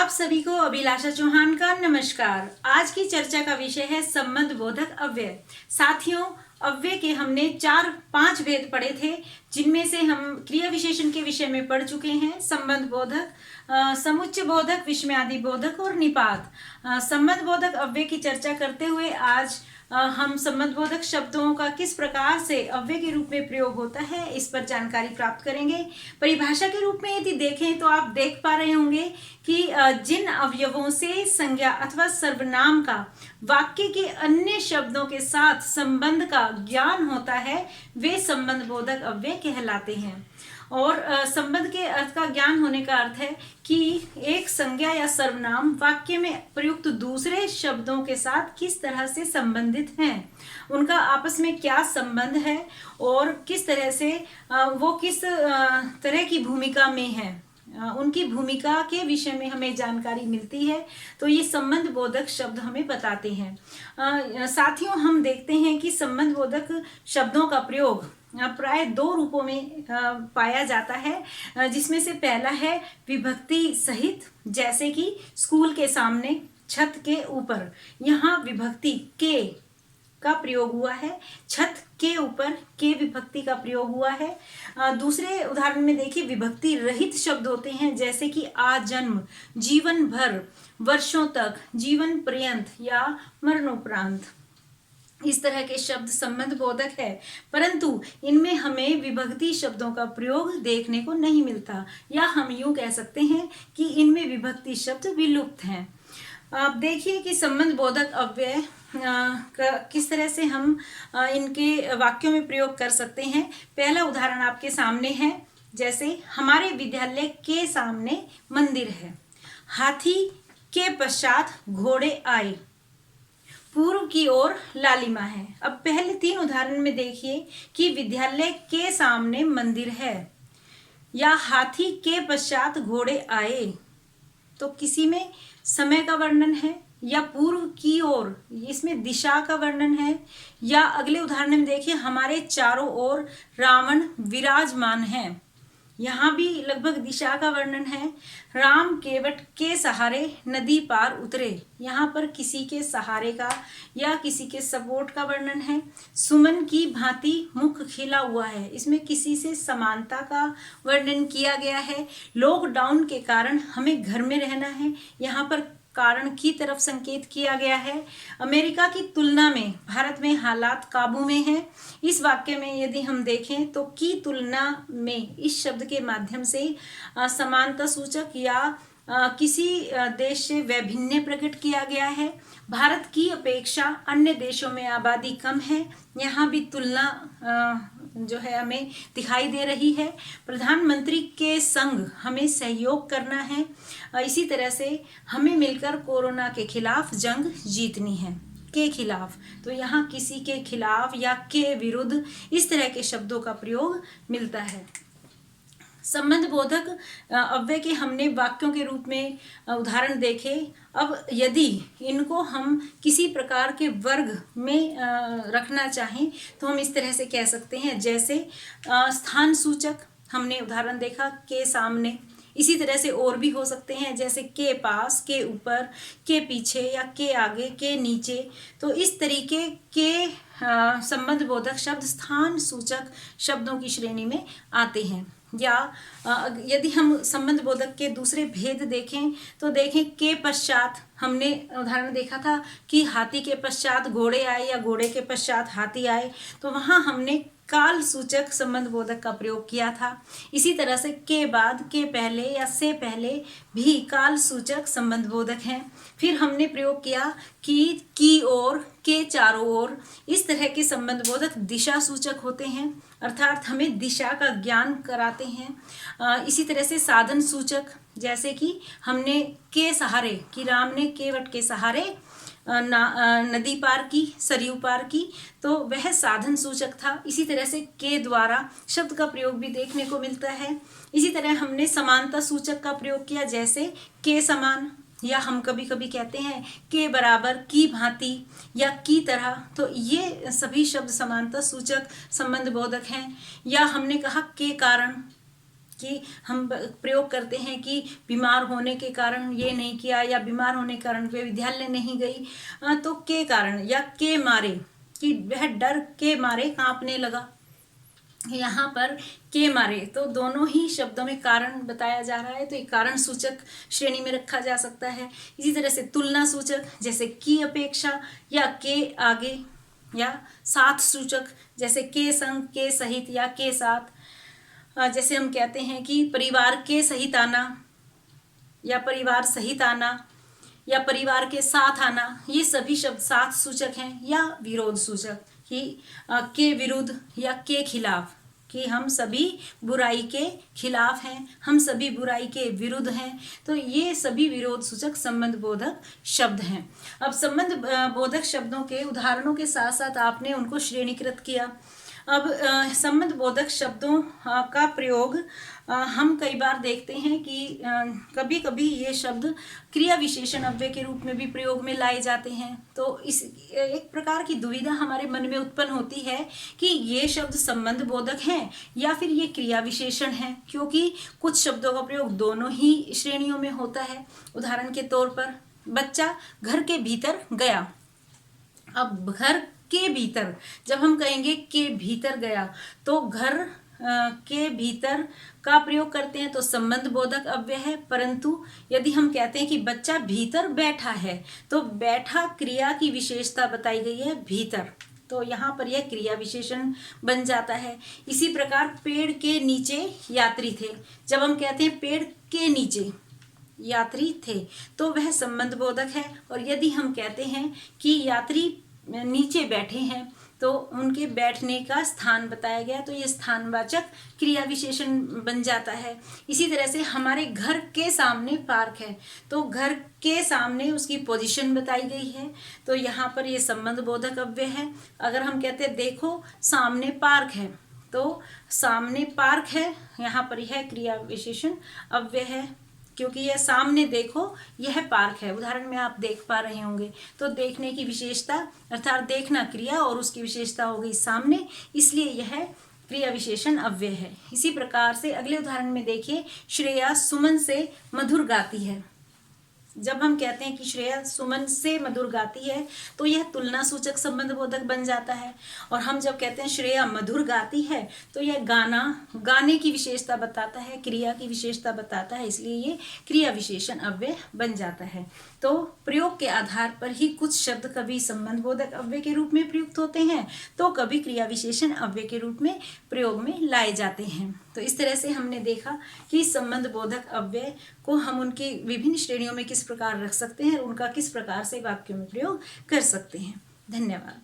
आप सभी को अभिलाषा चौहान का नमस्कार। आज की चर्चा का विषय है संबंध बोधक अव्यय। साथियों, अव्यय के हमने 4-5 भेद पढ़े थे, जिनमें से हम क्रिया विशेषण के विषय में पढ़ चुके हैं। संबंध बोधक, समुच्चय बोधक, विस्मयादि बोधक और निपात। संबंध बोधक अव्यय की चर्चा करते हुए आज हम संबंध बोधक शब्दों का किस प्रकार से अव्यय के रूप में प्रयोग होता है, इस पर जानकारी प्राप्त करेंगे। परिभाषा के रूप में यदि देखें तो आप देख पा रहे होंगे कि जिन अवयवों से संज्ञा अथवा सर्वनाम का वाक्य के अन्य शब्दों के साथ संबंध का ज्ञान होता है, वे संबंध बोधक अव्यय कहलाते हैं। और संबंध के अर्थ का ज्ञान होने का अर्थ है कि एक संज्ञा या सर्वनाम वाक्य में प्रयुक्त दूसरे शब्दों के साथ किस तरह से संबंधित हैं, उनका आपस में क्या संबंध है और किस तरह से वो किस तरह की भूमिका में है, उनकी भूमिका के विषय में हमें जानकारी मिलती है। तो ये संबंध बोधक शब्द हमें बताते हैं। साथियों, हम देखते हैं कि संबंध बोधक शब्दों का प्रयोग प्राय 2 रूपों में पाया जाता है, जिसमें से पहला है विभक्ति सहित, जैसे कि स्कूल के सामने, छत के ऊपर। यहाँ विभक्ति के का प्रयोग हुआ है, छत के ऊपर के विभक्ति का प्रयोग हुआ है। दूसरे उदाहरण में देखिए, विभक्ति रहित शब्द होते हैं, जैसे कि आजन्म, जीवन भर, वर्षों तक, जीवन पर्यंत या मरणोपरांत। इस तरह के शब्द संबंध बोधक है, परंतु इनमें हमें विभक्ति शब्दों का प्रयोग देखने को नहीं मिलता, या हम यूं कह सकते हैं कि इनमें विभक्ति शब्द विलुप्त हैं। आप देखिए कि संबंध बोधक अव्यय किस तरह से हम इनके वाक्यों में प्रयोग कर सकते हैं। पहला उदाहरण आपके सामने है, जैसे हमारे विद्यालय के सामने मंदिर है, हाथी के पश्चात घोड़े आए, पूर्व की ओर लालिमा है। अब पहले 3 उदाहरण में देखिए कि विद्यालय के सामने मंदिर है या हाथी के पश्चात घोड़े आए, तो किसी में समय का वर्णन है या पूर्व की ओर, इसमें दिशा का वर्णन है। या अगले उदाहरण में देखिए, हमारे चारों ओर रावण विराजमान है, यहाँ भी लगभग दिशा का वर्णन है। राम केवट के सहारे नदी पार उतरे, यहाँ पर किसी के सहारे का या किसी के सपोर्ट का वर्णन है। सुमन की भांति मुख खिला हुआ है, इसमें किसी से समानता का वर्णन किया गया है। लॉकडाउन के कारण हमें घर में रहना है, यहाँ पर कारण की तरफ संकेत किया गया है। अमेरिका की तुलना में भारत में हालात काबू में हैं। इस वाक्य में यदि हम देखें तो की तुलना में इस शब्द के माध्यम से समानता सूचक या किसी देश से वैभिन्न प्रकट किया गया है। भारत की अपेक्षा अन्य देशों में आबादी कम है, यहाँ भी तुलना जो है हमें दिखाई दे रही है। प्रधानमंत्री के संग हमें सहयोग करना है, इसी तरह से हमें मिलकर कोरोना के खिलाफ जंग जीतनी है, के खिलाफ। तो यहाँ किसी के खिलाफ या के विरुद्ध इस तरह के शब्दों का प्रयोग मिलता है। संबंध बोधक अव्यय के हमने वाक्यों के रूप में उदाहरण देखे। अब यदि इनको हम किसी प्रकार के वर्ग में रखना चाहें तो हम इस तरह से कह सकते हैं, जैसे स्थान सूचक हमने उदाहरण देखा, के सामने। इसी तरह से और भी हो सकते हैं, जैसे के पास, के ऊपर, के पीछे या के आगे, के नीचे। तो इस तरीके के संबंध बोधक शब्द स्थान सूचक शब्दों की श्रेणी में आते हैं। या यदि हम संबंध बोधक के दूसरे भेद देखें तो देखें, के पश्चात हमने उदाहरण देखा था कि हाथी के पश्चात घोड़े आए या घोड़े के पश्चात हाथी आए, तो वहाँ हमने काल सूचक संबंध बोधक का प्रयोग किया था। इसी तरह से के बाद, के पहले या से पहले भी काल सूचक संबंध बोधक हैं। फिर हमने प्रयोग किया कि की ओर, के चारों ओर। इस तरह के संबंध बोधक दिशा सूचक होते हैं, अर्थात हमें दिशा का ज्ञान कराते हैं। इसी तरह से साधन सूचक, जैसे कि हमने के सहारे, कि राम ने केवट के सहारे नदी पार की, सरयू पार की, तो वह साधन सूचक था। इसी तरह से के द्वारा शब्द का प्रयोग भी देखने को मिलता है। इसी तरह हमने समानता सूचक का प्रयोग किया, जैसे के समान, या हम कभी कभी कहते हैं के बराबर, की भांति या की तरह। तो ये सभी शब्द समानता सूचक संबंध बोधक हैं। या हमने कहा के कारण, कि हम प्रयोग करते हैं कि बीमार होने के कारण ये नहीं किया, या बीमार होने के कारण वे विद्यालय नहीं गई, तो के कारण या के मारे, कि वह डर के मारे कांपने लगा। यहाँ पर के मारे तो दोनों ही शब्दों में कारण बताया जा रहा है, तो एक कारण सूचक श्रेणी में रखा जा सकता है। इसी तरह से तुलना सूचक जैसे की अपेक्षा या के आगे, या साथ सूचक जैसे के संग, के सहित या के साथ। जैसे हम कहते हैं कि परिवार के सहित आना, या परिवार सहित आना, या परिवार के साथ आना, ये सभी शब्द साथ सूचक हैं। या विरोध सूचक कि के विरुद्ध या के खिलाफ, कि हम सभी बुराई के खिलाफ हैं, हम सभी बुराई के विरुद्ध हैं। तो ये सभी विरोध सूचक संबंध बोधक शब्द हैं। अब संबंध बोधक शब्दों के उदाहरणों के साथ साथ आपने उनको श्रेणीकृत किया। अब संबंध बोधक शब्दों का प्रयोग हम कई बार देखते हैं कि कभी कभी ये शब्द क्रिया विशेषण अव्यय के रूप में भी प्रयोग में लाए जाते हैं। तो इस एक प्रकार की दुविधा हमारे मन में उत्पन्न होती है कि ये शब्द संबंध बोधक हैं या फिर ये क्रिया विशेषण हैं, क्योंकि कुछ शब्दों का प्रयोग दोनों ही श्रेणियों में होता है। उदाहरण के तौर पर बच्चा घर के भीतर गया। अब घर के भीतर, जब हम कहेंगे के भीतर गया, तो घर के भीतर का प्रयोग करते हैं तो संबंध बोधक अव्यय है। परंतु यदि हम कहते हैं कि बच्चा भीतर बैठा है, तो बैठा क्रिया की विशेषता बताई गई है भीतर, तो यहाँ पर यह क्रिया विशेषण बन जाता है। इसी प्रकार पेड़ के नीचे यात्री थे, जब हम कहते हैं पेड़ के नीचे यात्री थे, तो वह संबंध बोधक है। और यदि हम कहते हैं कि यात्री नीचे बैठे हैं, तो उनके बैठने का स्थान बताया गया, तो ये स्थानवाचक क्रिया विशेषण बन जाता है। इसी तरह से हमारे घर के सामने पार्क है, तो घर के सामने उसकी पोजीशन बताई गई है, तो यहाँ पर ये संबंध बोधक अव्यय है। अगर हम कहते हैं देखो सामने पार्क है, तो सामने पार्क है, यहाँ पर यह क्रिया विशेषण अव्यय है, क्योंकि यह सामने देखो यह पार्क है। उदाहरण में आप देख पा रहे होंगे, तो देखने की विशेषता अर्थात देखना क्रिया और उसकी विशेषता हो गई सामने, इसलिए यह क्रिया विशेषण अव्यय है। इसी प्रकार से अगले उदाहरण में देखिए, श्रेया सुमन से मधुर गाती है। जब हम कहते हैं कि श्रेया सुमन से मधुर गाती है, तो यह तुलना सूचक संबंध बोधक बन जाता है। और हम जब कहते हैं श्रेया मधुर गाती है, तो यह गाना, गाने की विशेषता बताता है, क्रिया की विशेषता बताता है, इसलिए ये क्रिया विशेषण अव्यय बन जाता है। तो प्रयोग के आधार पर ही कुछ शब्द कभी संबंध बोधक अव्यय के रूप में प्रयुक्त होते हैं, तो कभी क्रिया विशेषण अव्यय के रूप में प्रयोग में लाए जाते हैं। तो इस तरह से हमने देखा कि संबंध बोधक अव्यय को हम उनकी विभिन्न श्रेणियों में किस प्रकार रख सकते हैं और उनका किस प्रकार से वाक्यों में प्रयोग कर सकते हैं। धन्यवाद।